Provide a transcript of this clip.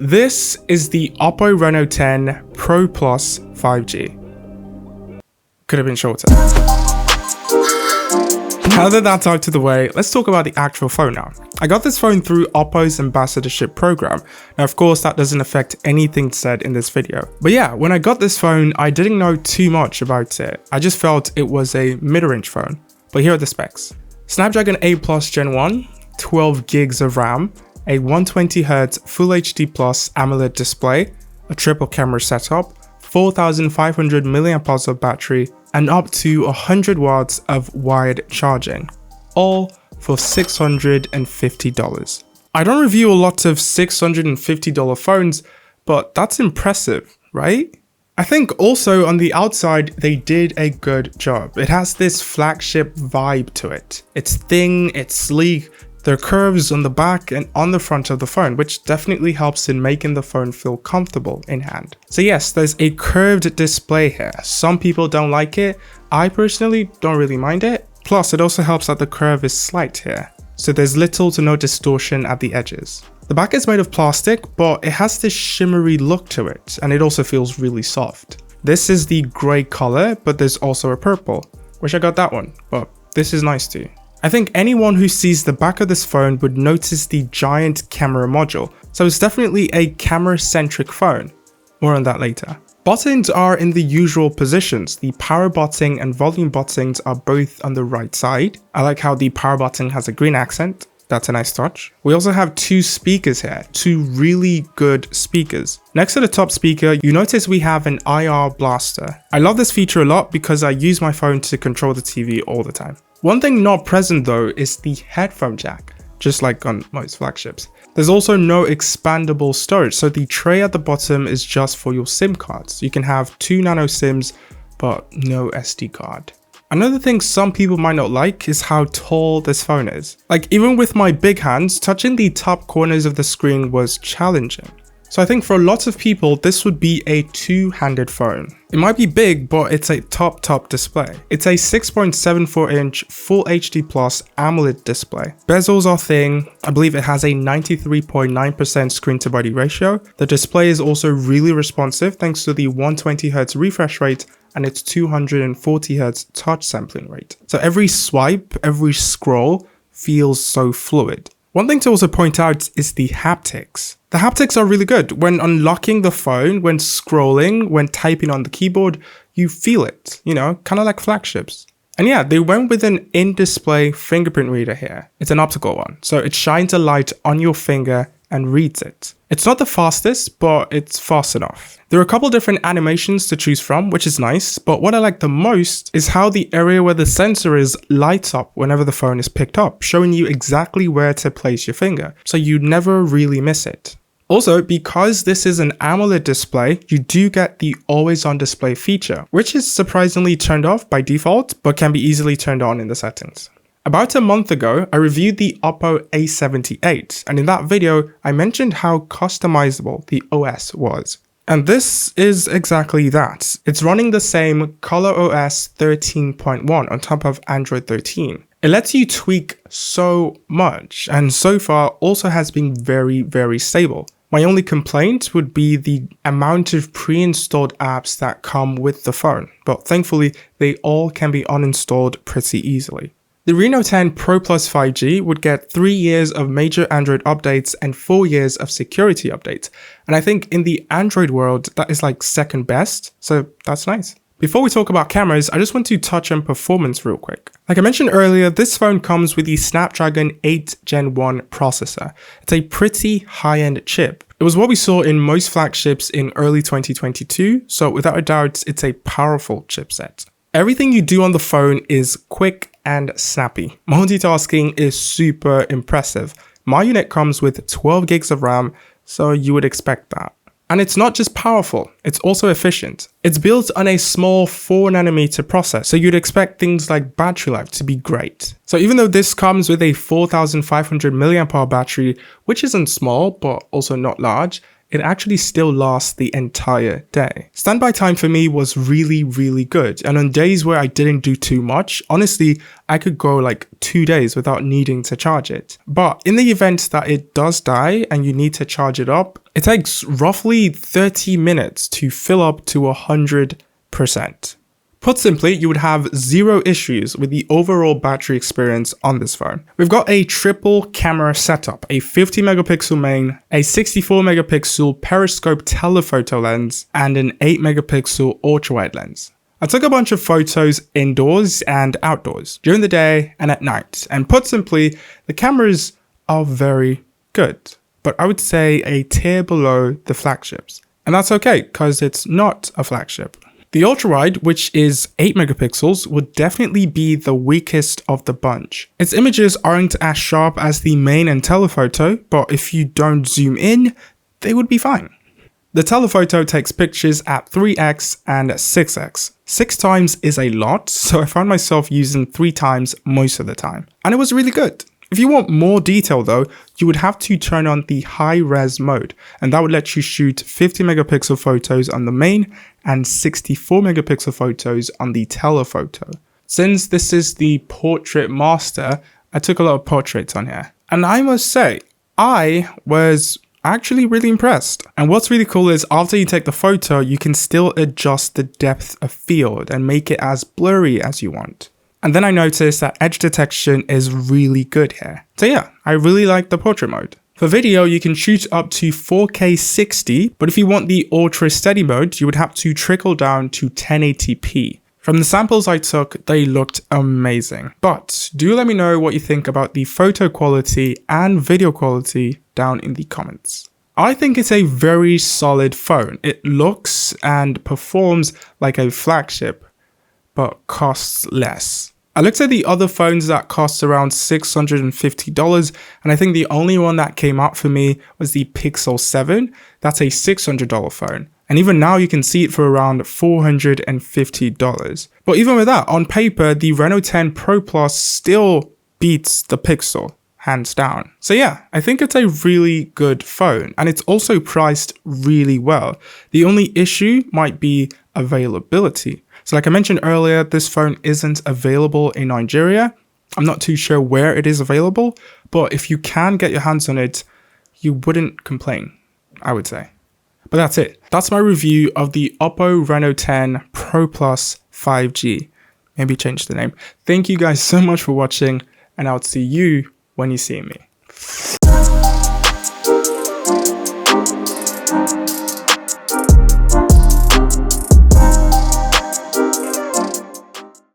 This is the OPPO Reno 10 Pro Plus 5G. Could have been shorter. Now that that's out of the way, let's talk about the actual phone now. I got this phone through OPPO's ambassadorship program. Now, of course, that doesn't affect anything said in this video. But yeah, when I got this phone, I didn't know too much about it. I just felt it was a mid-range phone. But here are the specs. Snapdragon 8 Plus Gen 1, 12 gigs of RAM, a 120Hz Full HD Plus AMOLED display, a triple camera setup, 4,500 mAh of battery, and up to 100 watts of wired charging, all for $650. I don't review a lot of $650 phones, but that's impressive, right? I think also on the outside, they did a good job. It has this flagship vibe to it. It's thin, it's sleek. There are curves on the back and on the front of the phone, which definitely helps in making the phone feel comfortable in hand. So yes, there's a curved display here. Some people don't like it. I personally don't really mind it. Plus, it also helps that the curve is slight here, so there's little to no distortion at the edges. The back is made of plastic, but it has this shimmery look to it, and it also feels really soft. This is the grey color, but there's also a purple. Wish I got that one, but this is nice too. I think anyone who sees the back of this phone would notice the giant camera module, so it's definitely a camera-centric phone. More on that later. Buttons are in the usual positions. The power button and volume buttons are both on the right side. I like how the power button has a green accent. That's a nice touch. We also have two speakers here, two really good speakers. Next to the top speaker, you notice we have an IR blaster. I love this feature a lot because I use my phone to control the TV all the time. One thing not present though is the headphone jack, just like on most flagships. There's also no expandable storage, so the tray at the bottom is just for your SIM cards. You can have 2 nano SIMs, but no SD card. Another thing some people might not like is how tall this phone is. Like, even with my big hands, touching the top corners of the screen was challenging. So I think for lots of people, this would be a two-handed phone. It might be big, but it's a top display. It's a 6.74-inch Full HD Plus AMOLED display. Bezels are thin. I believe it has a 93.9% screen-to-body ratio. The display is also really responsive thanks to the 120Hz refresh rate and its 240Hz touch sampling rate. So every swipe, every scroll feels so fluid. One thing to also point out is the haptics. The haptics are really good. When unlocking the phone, when scrolling, when typing on the keyboard, you feel it, you know, kind of like flagships. And yeah, they went with an in-display fingerprint reader here. It's an optical one, so it shines a light on your finger and reads it. It's not the fastest, but it's fast enough. There are a couple different animations to choose from, which is nice, but what I like the most is how the area where the sensor is lights up whenever the phone is picked up, showing you exactly where to place your finger, so you never really miss it. Also, because this is an AMOLED display, you do get the always on display feature, which is surprisingly turned off by default, but can be easily turned on in the settings. About a month ago, I reviewed the OPPO A78, and in that video, I mentioned how customizable the OS was. And this is exactly that. It's running the same ColorOS 13.1 on top of Android 13. It lets you tweak so much, and so far also has been very stable. My only complaint would be the amount of pre-installed apps that come with the phone, but thankfully they all can be uninstalled pretty easily. The Reno 10 Pro Plus 5G would get 3 years of major Android updates and 4 years of security updates. And I think in the Android world, that is like second best, so that's nice. Before we talk about cameras, I just want to touch on performance real quick. Like I mentioned earlier, this phone comes with the Snapdragon 8 Gen 1 processor. It's a pretty high-end chip. It was what we saw in most flagships in early 2022, so without a doubt, it's a powerful chipset. Everything you do on the phone is quick and snappy. Multitasking is super impressive. My unit comes with 12 gigs of RAM, so you would expect that. And it's not just powerful, it's also efficient. It's built on a small 4nm processor, so you'd expect things like battery life to be great. So even though this comes with a 4500 mAh battery, which isn't small but also not large, it actually still lasts the entire day. Standby time for me was really good, and on days where I didn't do too much, honestly, I could go like 2 days without needing to charge it. But in the event that it does die and you need to charge it up, it takes roughly 30 minutes to fill up to 100%. Put simply, you would have zero issues with the overall battery experience on this phone. We've got a triple camera setup, a 50 megapixel main, a 64 megapixel periscope telephoto lens, and an 8 megapixel ultrawide lens. I took a bunch of photos indoors and outdoors, during the day and at night, and put simply, the cameras are very good, but I would say a tier below the flagships. And that's okay, because it's not a flagship. The ultrawide, which is 8 megapixels, would definitely be the weakest of the bunch. Its images aren't as sharp as the main and telephoto, but if you don't zoom in, they would be fine. The telephoto takes pictures at 3x and 6x. 6 times is a lot, so I found myself using 3 times most of the time. And it was really good. If you want more detail though, you would have to turn on the high res mode, and that would let you shoot 50 megapixel photos on the main and 64 megapixel photos on the telephoto. Since this is the portrait master, I took a lot of portraits on here. And I must say, I was actually really impressed. And what's really cool is after you take the photo, you can still adjust the depth of field and make it as blurry as you want. And then I noticed that edge detection is really good here. So yeah, I really like the portrait mode. For video, you can shoot up to 4K 60, but if you want the ultra steady mode, you would have to trickle down to 1080p. From the samples I took, they looked amazing. But do let me know what you think about the photo quality and video quality down in the comments. I think it's a very solid phone. It looks and performs like a flagship, but costs less. I looked at the other phones that cost around $650, and I think the only one that came out for me was the Pixel 7. That's a $600 phone. And even now you can see it for around $450. But even with that, on paper, the Reno10 Pro Plus still beats the Pixel, hands down. So yeah, I think it's a really good phone, and it's also priced really well. The only issue might be availability. So like I mentioned earlier, this phone isn't available in Nigeria. I'm not too sure where it is available, but if you can get your hands on it, you wouldn't complain, I would say. But that's it. That's my review of the OPPO Reno10 Pro Plus 5G. Maybe change the name. Thank you guys so much for watching, and I'll see you when you see me.